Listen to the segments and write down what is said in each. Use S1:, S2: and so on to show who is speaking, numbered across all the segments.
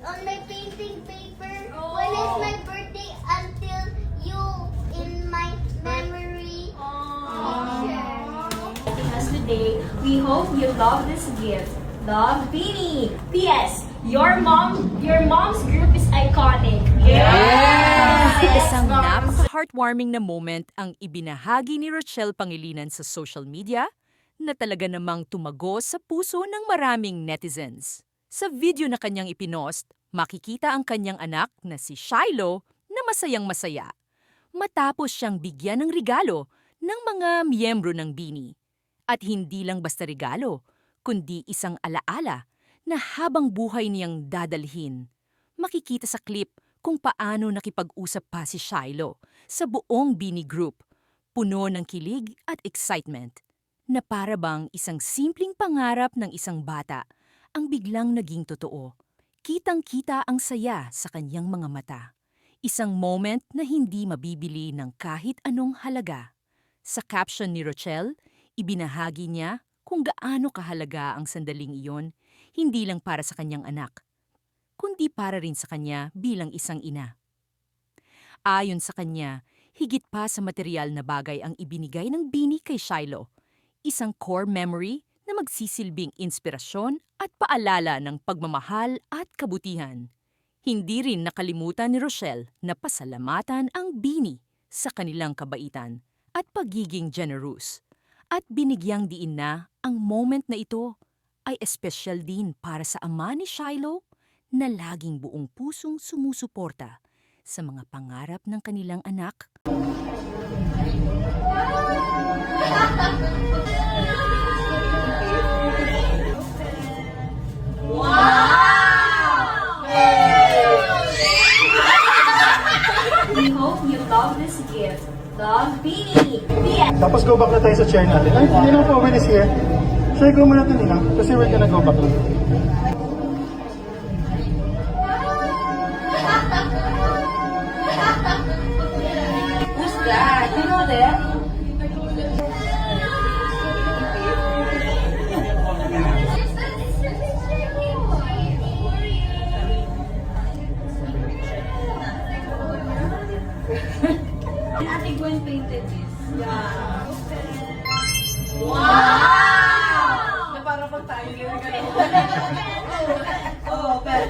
S1: On my painting paper. When is my birthday until you in my memory picture?
S2: Us today. We hope you love this gift. Love, Beanie. P.S. Your mom's group is iconic.
S3: Isang napaka-heartwarming na moment ang ibinahagi ni Rochelle Pangilinan sa social media na talaga namang tumago sa puso ng maraming netizens. Sa video na kanyang ipinost, makikita ang kanyang anak na si Shiloh na masayang-masaya. Matapos siyang bigyan ng regalo ng mga miyembro ng Beanie. At hindi lang basta regalo, kundi isang alaala na habang buhay niyang dadalhin. Makikita sa clip kung paano nakipag-usap pa si Shiloh sa buong Beanie Group, puno ng kilig at excitement, na para bang isang simpleng pangarap ng isang bata ang biglang naging totoo. Kitang-kita ang saya sa kanyang mga mata. Isang moment na hindi mabibili ng kahit anong halaga. Sa caption ni Rochelle, ibinahagi niya kung gaano kahalaga ang sandaling iyon, hindi lang para sa kanyang anak, kundi para rin sa kanya bilang isang ina. Ayon sa kanya, higit pa sa material na bagay ang ibinigay ng Beanie kay Shiloh, isang core memory na magsisilbing inspirasyon at paalala ng pagmamahal at kabutihan. Hindi rin nakalimutan ni Rochelle na pasalamatan ang Beanie sa kanilang kabaitan at pagiging generous. At binigyang diin na ang moment na ito ay espesyal din para sa ama ni Shiloh na laging buong pusong sumusuporta sa mga pangarap ng kanilang anak.
S2: We hope you love this gift. Love, Beanie. P.S.
S4: Tapos go back na tayo sa chair natin. Ay, hindi na po, when is here. Share go muna natin nila. Kasi we're gonna go back na.
S2: Who's that? You know them? Ate Gwen painted this. Yeah. Wow! Na para pag tayo yun. Oh, bet.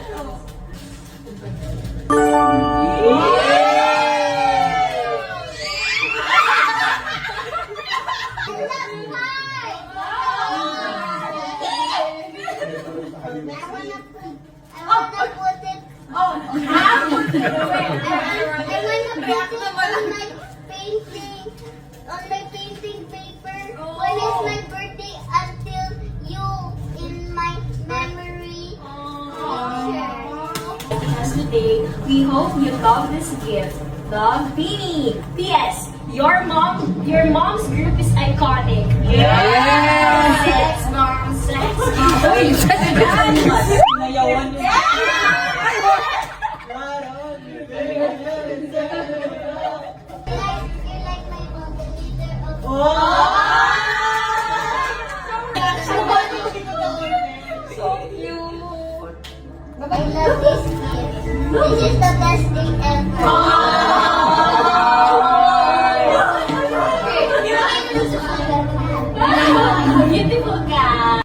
S1: On my painting paper. When is my birthday until you in my memory picture?
S2: Us today. We hope you love this gift. Love, Beanie. P.S. Your mom's group is iconic. Sex mom, sex mom. Mayawan yun.
S1: You like my mom, the leader of
S2: So cute.
S1: I love this gift. This is the best thing ever.
S2: Beautiful ka.